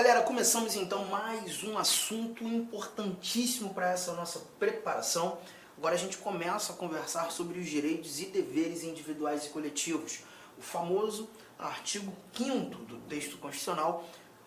galera, começamos então mais um assunto importantíssimo para essa nossa preparação. Agora a gente começa a conversar sobre os direitos e deveres individuais e coletivos, o famoso artigo 5º do texto constitucional,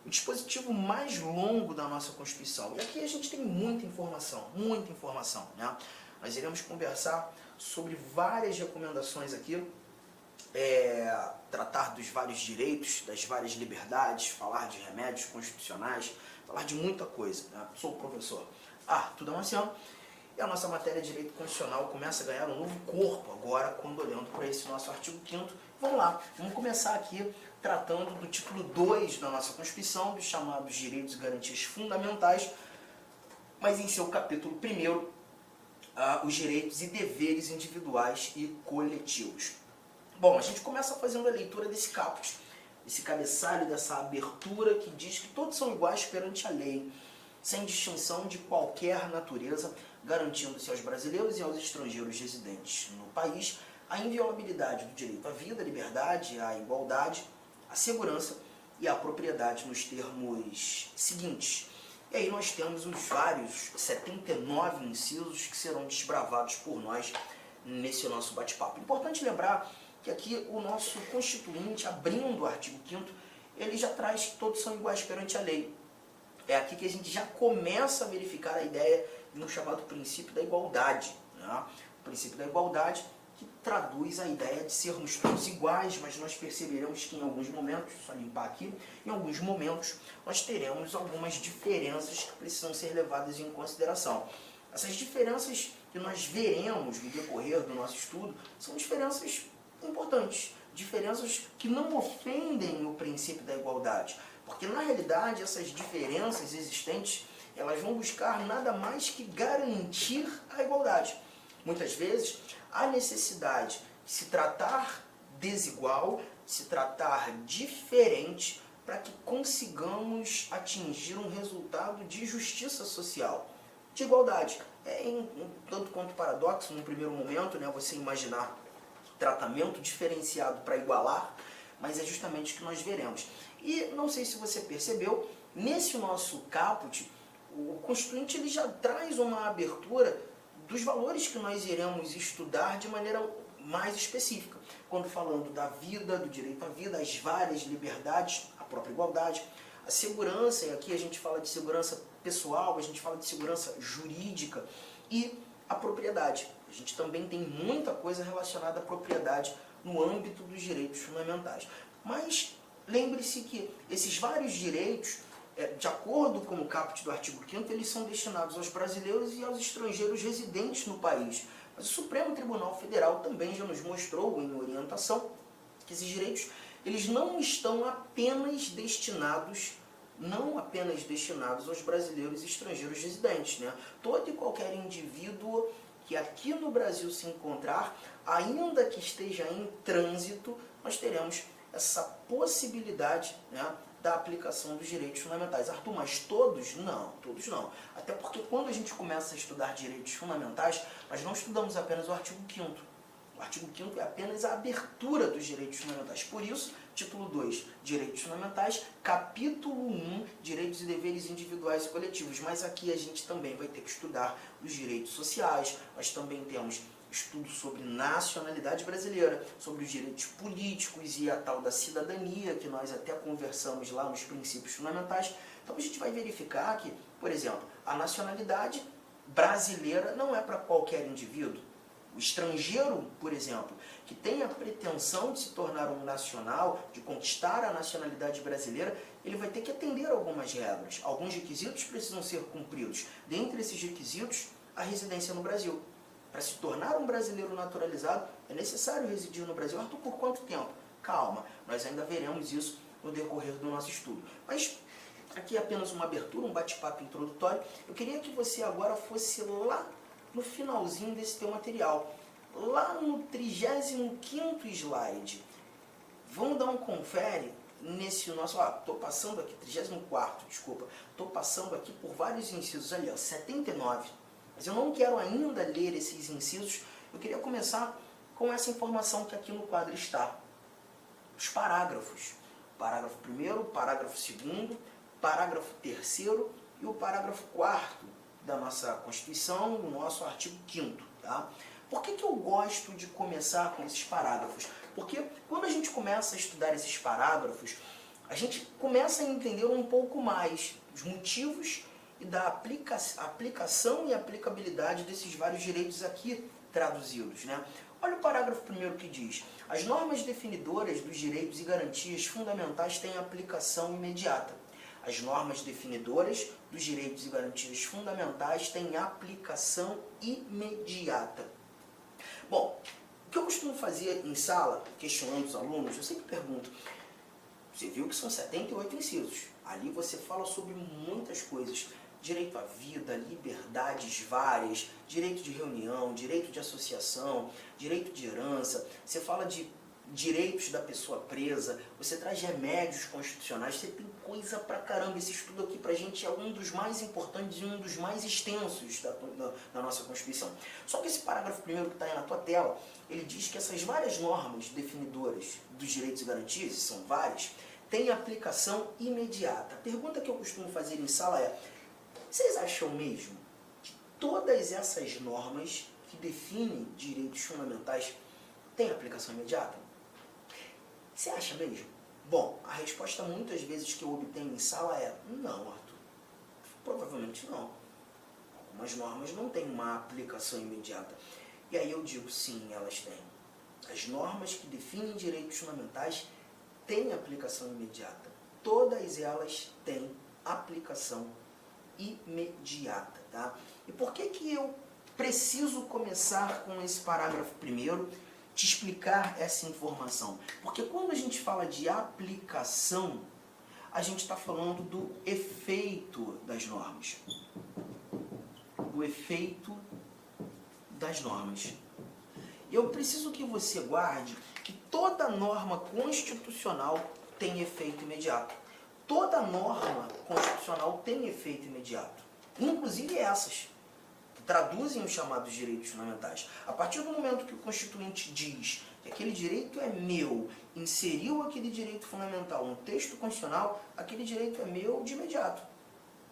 o dispositivo mais longo da nossa Constituição. E aqui a gente tem muita informação, né? Nós iremos conversar sobre várias recomendações aqui, tratar dos vários direitos, das várias liberdades, falar de remédios constitucionais, falar de muita coisa, né? Sou o professor Arthur Damasceno e a nossa matéria de direito constitucional começa a ganhar um novo corpo agora, quando olhando para esse nosso artigo 5º. Vamos lá, vamos começar aqui tratando do título 2 da nossa Constituição, dos chamados direitos e garantias fundamentais, mas em seu capítulo 1º, os direitos e deveres individuais e coletivos. Bom, a gente começa fazendo a leitura desse caput, esse cabeçalho, dessa abertura que diz que todos são iguais perante a lei, sem distinção de qualquer natureza, garantindo-se aos brasileiros e aos estrangeiros residentes no país a inviolabilidade do direito à vida, à liberdade, à igualdade, à segurança e à propriedade nos termos seguintes. E aí nós temos os vários 79 incisos que serão desbravados por nós nesse nosso bate-papo. Importante lembrar que aqui o nosso constituinte, abrindo o artigo 5º, ele já traz que todos são iguais perante a lei. É aqui que a gente já começa a verificar a ideia de um chamado princípio da igualdade, né? O princípio da igualdade que traduz a ideia de sermos todos iguais, mas nós perceberemos que em alguns momentos, só limpar aqui, em alguns momentos nós teremos algumas diferenças que precisam ser levadas em consideração. Essas diferenças que nós veremos no decorrer do nosso estudo são diferenças importantes, diferenças que não ofendem o princípio da igualdade, porque na realidade essas diferenças existentes, elas vão buscar nada mais que garantir a igualdade. Muitas vezes há necessidade de se tratar desigual, se tratar diferente, para que consigamos atingir um resultado de justiça social, de igualdade. É tanto quanto paradoxo, num primeiro momento, né, você imaginar tratamento diferenciado para igualar, mas é justamente o que nós veremos. E não sei se você percebeu, nesse nosso caput, o Constituinte ele já traz uma abertura dos valores que nós iremos estudar de maneira mais específica, quando falando da vida, do direito à vida, as várias liberdades, a própria igualdade, a segurança, e aqui a gente fala de segurança pessoal, a gente fala de segurança jurídica e a propriedade. A gente também tem muita coisa relacionada à propriedade no âmbito dos direitos fundamentais. Mas lembre-se que esses vários direitos, de acordo com o caput do artigo 5º, eles são destinados aos brasileiros e aos estrangeiros residentes no país. Mas o Supremo Tribunal Federal também já nos mostrou em orientação que esses direitos eles não estão apenas destinados aos brasileiros e estrangeiros residentes, né? Todo e qualquer indivíduo que aqui no Brasil se encontrar, ainda que esteja em trânsito, nós teremos essa possibilidade, né, da aplicação dos direitos fundamentais. Arthur, mas todos? Não, todos não. Até porque quando a gente começa a estudar direitos fundamentais, nós não estudamos apenas o artigo 5º. O artigo 5º é apenas a abertura dos direitos fundamentais. Por isso, título 2, Direitos Fundamentais, capítulo 1, Direitos e Deveres Individuais e Coletivos. Mas aqui a gente também vai ter que estudar os direitos sociais, nós também temos estudo sobre nacionalidade brasileira, sobre os direitos políticos e a tal da cidadania, que nós até conversamos lá nos princípios fundamentais. Então a gente vai verificar que, por exemplo, a nacionalidade brasileira não é para qualquer indivíduo. O estrangeiro, por exemplo, que tem a pretensão de se tornar um nacional, de conquistar a nacionalidade brasileira, ele vai ter que atender a algumas regras. Alguns requisitos precisam ser cumpridos. Dentre esses requisitos, a residência no Brasil. Para se tornar um brasileiro naturalizado, é necessário residir no Brasil. Arthur, por quanto tempo? Calma, nós ainda veremos isso no decorrer do nosso estudo. Mas aqui é apenas uma abertura, um bate-papo introdutório. Eu queria que você agora fosse lá no finalzinho desse teu material, lá no 35º slide. Vamos dar um confere nesse nosso... estou passando aqui, 34º, desculpa. Estou passando aqui por vários incisos ali, ó, 79. Mas eu não quero ainda ler esses incisos, eu queria começar com essa informação que aqui no quadro está. Os parágrafos. Parágrafo 1º, parágrafo 2º, parágrafo 3º e o parágrafo 4º da nossa Constituição, no nosso artigo 5º. Tá? Por que eu gosto de começar com esses parágrafos? Porque quando a gente começa a estudar esses parágrafos, a gente começa a entender um pouco mais os motivos e da aplicação e aplicabilidade desses vários direitos aqui traduzidos. Né? Olha o parágrafo 1º que diz: as normas definidoras dos direitos e garantias fundamentais têm aplicação imediata. As normas definidoras dos direitos e garantias fundamentais têm aplicação imediata. Bom, o que eu costumo fazer em sala, questionando os alunos, eu sempre pergunto: você viu que são 78 incisos. Ali você fala sobre muitas coisas. Direito à vida, liberdades várias, direito de reunião, direito de associação, direito de herança. Você fala de direitos da pessoa presa, você traz remédios constitucionais, você tem coisa pra caramba. Esse estudo aqui pra gente é um dos mais importantes e um dos mais extensos da nossa Constituição. Só que esse parágrafo 1º que está aí na tua tela, ele diz que essas várias normas definidoras dos direitos e garantias, e são várias, têm aplicação imediata. A pergunta que eu costumo fazer em sala é: vocês acham mesmo que todas essas normas que definem direitos fundamentais têm aplicação imediata? Você acha mesmo? Bom, a resposta muitas vezes que eu obtenho em sala é: não, Arthur. Provavelmente não. Algumas normas não têm uma aplicação imediata. E aí eu digo: sim, elas têm. As normas que definem direitos fundamentais têm aplicação imediata. Todas elas têm aplicação imediata. Tá? E por que eu preciso começar com esse parágrafo 1º, te explicar essa informação? Porque quando a gente fala de aplicação, a gente está falando do efeito das normas. Do efeito das normas. Eu preciso que você guarde que toda norma constitucional tem efeito imediato. Toda norma constitucional tem efeito imediato. Inclusive essas, que traduzem os chamados direitos fundamentais. A partir do momento que o Constituinte diz que aquele direito é meu, inseriu aquele direito fundamental no texto constitucional, aquele direito é meu de imediato.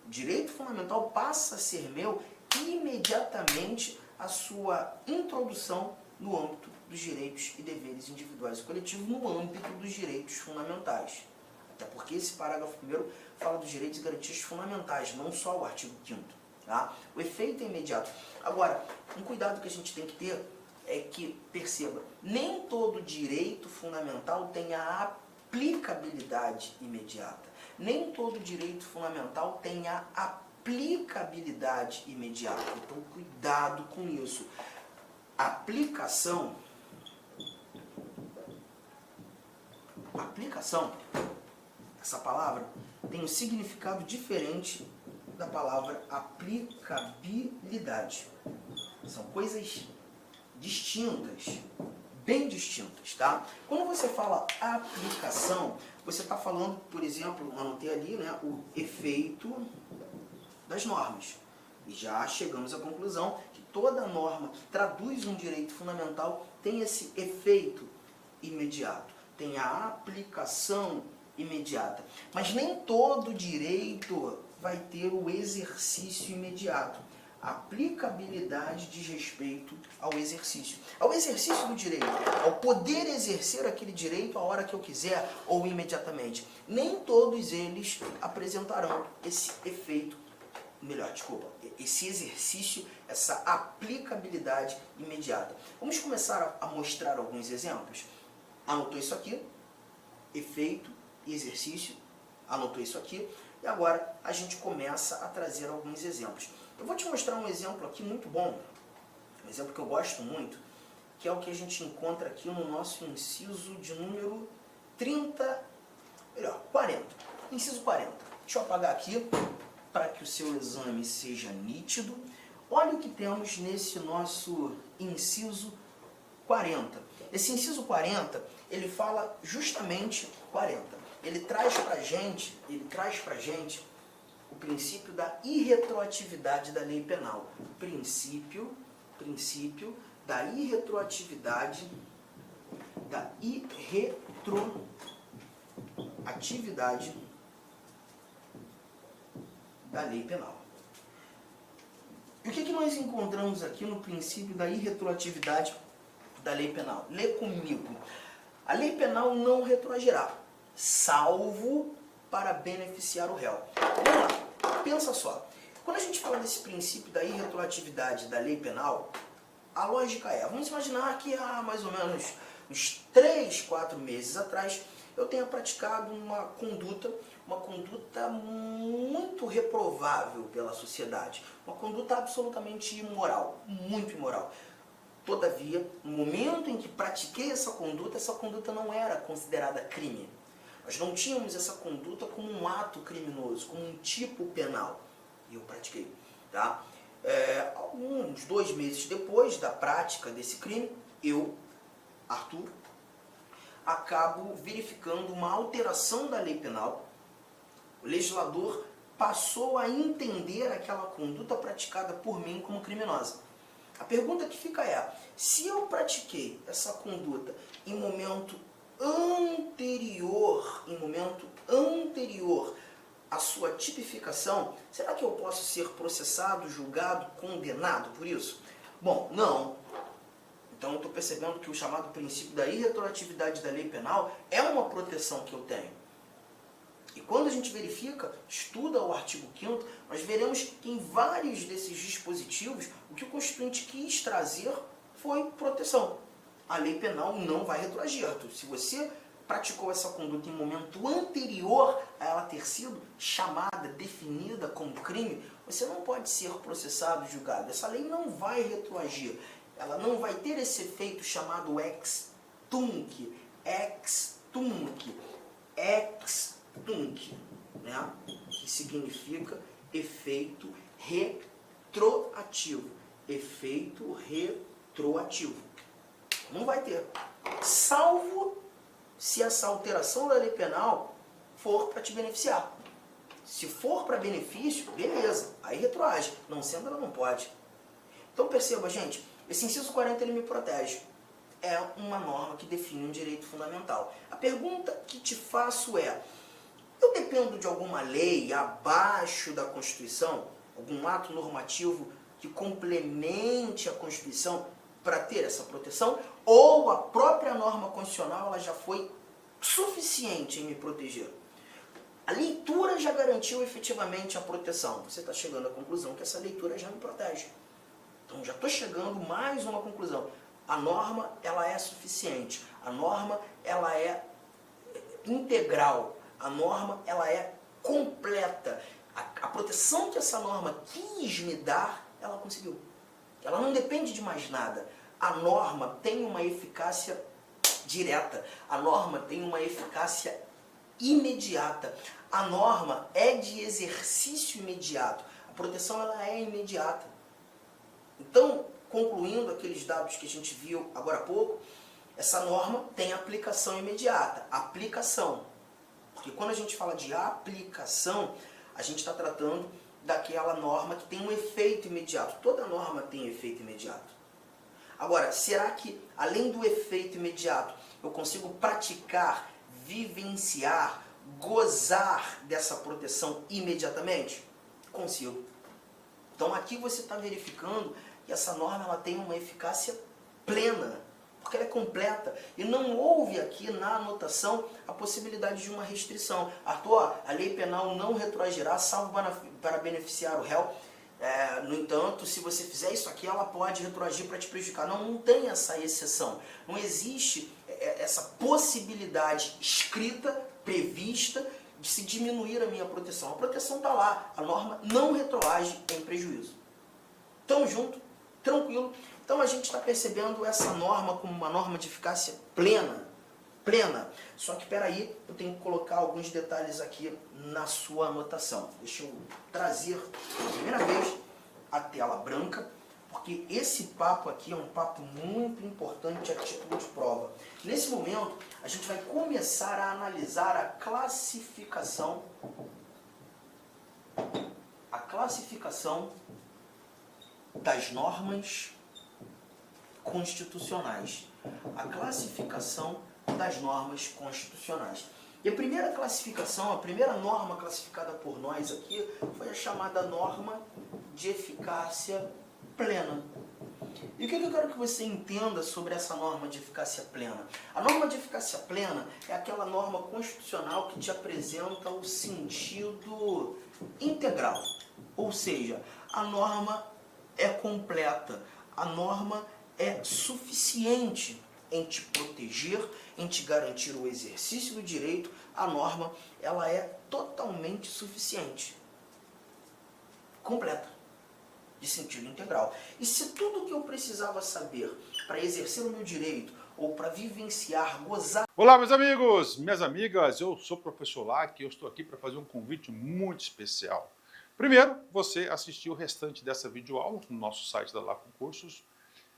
O direito fundamental passa a ser meu imediatamente a sua introdução no âmbito dos direitos e deveres individuais e coletivos, no âmbito dos direitos fundamentais. Até porque esse parágrafo 1º fala dos direitos e garantias fundamentais, não só o artigo 5º. Tá? O efeito é imediato. Agora, um cuidado que a gente tem que ter é que, perceba, nem todo direito fundamental tem a aplicabilidade imediata. Nem todo direito fundamental tem a aplicabilidade imediata. Então, cuidado com isso. Aplicação, essa palavra tem um significado diferente da palavra aplicabilidade. São coisas distintas, bem distintas, tá? Quando você fala aplicação, você está falando, por exemplo, anotei ali, né, o efeito das normas. E já chegamos à conclusão que toda norma que traduz um direito fundamental tem esse efeito imediato, tem a aplicação imediata. Mas nem todo direito vai ter o exercício imediato. A aplicabilidade diz respeito ao exercício do direito, ao poder exercer aquele direito a hora que eu quiser ou imediatamente. Nem todos eles apresentarão esse efeito, esse exercício, essa aplicabilidade imediata. Vamos começar a mostrar alguns exemplos? Anotou isso aqui? Efeito e exercício. Anotou isso aqui? E agora a gente começa a trazer alguns exemplos. Eu vou te mostrar um exemplo aqui muito bom, um exemplo que eu gosto muito, que é o que a gente encontra aqui no nosso inciso de número 40. Inciso 40. Deixa eu apagar aqui para que o seu exame seja nítido. Olha o que temos nesse nosso inciso 40. Esse inciso 40, ele fala justamente 40. Ele traz pra gente o princípio da irretroatividade da lei penal. Princípio da irretroatividade da lei penal. E o que nós encontramos aqui no princípio da irretroatividade da lei penal? Lê comigo. A lei penal não retroagirá, salvo para beneficiar o réu. Vamos lá, pensa só. Quando a gente fala desse princípio da irretroatividade da lei penal, a lógica é, vamos imaginar que há mais ou menos uns 3, 4 meses atrás, eu tenha praticado uma conduta muito reprovável pela sociedade, uma conduta absolutamente imoral, muito imoral. Todavia, no momento em que pratiquei essa conduta não era considerada crime. Nós não tínhamos essa conduta como um ato criminoso, como um tipo penal. E eu pratiquei. Tá? Alguns 2 meses depois da prática desse crime, eu, Arthur, acabo verificando uma alteração da lei penal. O legislador passou a entender aquela conduta praticada por mim como criminosa. A pergunta que fica é, se eu pratiquei essa conduta em momento anterior à sua tipificação, será que eu posso ser processado, julgado, condenado por isso? Bom, não. Então eu estou percebendo que o chamado princípio da irretroatividade da lei penal é uma proteção que eu tenho. E quando a gente verifica, estuda o artigo 5º, nós veremos que em vários desses dispositivos, o que o Constituinte quis trazer foi proteção. A lei penal não vai retroagir. Se você praticou essa conduta em momento anterior a ela ter sido chamada, definida como crime, você não pode ser processado, julgado. Essa lei não vai retroagir. Ela não vai ter esse efeito chamado ex tunc, né? Que significa efeito retroativo. Efeito retroativo. Não vai ter. Salvo se essa alteração da lei penal for para te beneficiar. Se for para benefício, beleza, aí retroage. Não sendo, ela não pode. Então perceba, gente, esse inciso 40 ele me protege. É uma norma que define um direito fundamental. A pergunta que te faço é, eu dependo de alguma lei abaixo da Constituição, algum ato normativo que complemente a Constituição para ter essa proteção, ou a própria norma constitucional ela já foi suficiente em me proteger? A leitura já garantiu efetivamente a proteção. Você está chegando à conclusão que essa leitura já me protege. Então já estou chegando mais uma conclusão. A norma ela é suficiente. A norma ela é integral. A norma ela é completa. A proteção que essa norma quis me dar, ela conseguiu. Ela não depende de mais nada. A norma tem uma eficácia direta. A norma tem uma eficácia imediata. A norma é de exercício imediato. A proteção ela é imediata. Então, concluindo aqueles dados que a gente viu agora há pouco, essa norma tem aplicação imediata. Aplicação. Porque quando a gente fala de aplicação, a gente está tratando daquela norma que tem um efeito imediato. Toda norma tem efeito imediato. Agora, será que, além do efeito imediato, eu consigo praticar, vivenciar, gozar dessa proteção imediatamente? Consigo. Então aqui você está verificando que essa norma ela tem uma eficácia plena, porque ela é completa. E não houve aqui na anotação a possibilidade de uma restrição. Arthur, a lei penal não retroagirá, salvo para beneficiar o réu. No entanto, se você fizer isso aqui, ela pode retroagir para te prejudicar. Não tem essa exceção. Não existe essa possibilidade escrita, prevista, de se diminuir a minha proteção. A proteção está lá. A norma não retroage em prejuízo. Tamo junto, tranquilo. Então a gente está percebendo essa norma como uma norma de eficácia plena. Só que, espera aí, eu tenho que colocar alguns detalhes aqui na sua anotação. Deixa eu trazer, pela primeira vez, a tela branca, porque esse papo aqui é um papo muito importante a título de prova. Nesse momento, a gente vai começar a analisar a classificação das normas constitucionais. A classificação das normas constitucionais. E a primeira classificação, a primeira norma classificada por nós aqui foi a chamada norma de eficácia plena. E o que eu quero que você entenda sobre essa norma de eficácia plena? A norma de eficácia plena é aquela norma constitucional que te apresenta o sentido integral. Ou seja, a norma é completa, a norma é suficiente em te proteger, em te garantir o exercício do direito. A norma, ela é totalmente suficiente, completa, de sentido integral. E se tudo o que eu precisava saber para exercer o meu direito ou para vivenciar, gozar... Olá, meus amigos, minhas amigas, eu sou o professor Lac e eu estou aqui para fazer um convite muito especial. Primeiro, você assistir o restante dessa videoaula no nosso site da Lac Cursos.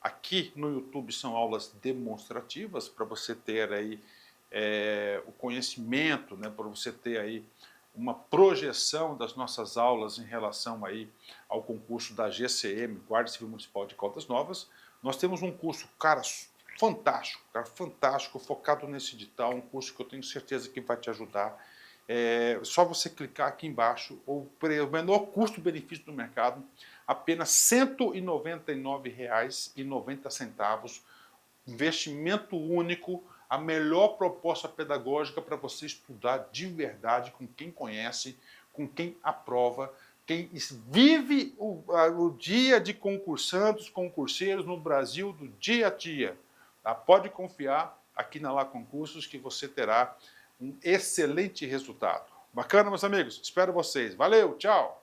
Aqui no YouTube são aulas demonstrativas para você ter aí o conhecimento, né, para você ter aí uma projeção das nossas aulas em relação aí ao concurso da GCM, Guarda Civil Municipal de Caldas Novas. Nós temos um curso, cara, fantástico, focado nesse edital, um curso que eu tenho certeza que vai te ajudar. Só você clicar aqui embaixo, o menor custo-benefício do mercado, apenas R$ 199,90, investimento único, a melhor proposta pedagógica para você estudar de verdade com quem conhece, com quem aprova, quem vive o dia de concursandos, concurseiros no Brasil do dia a dia. Tá? Pode confiar aqui na Lac Concursos que você terá um excelente resultado. Bacana, meus amigos? Espero vocês. Valeu, tchau!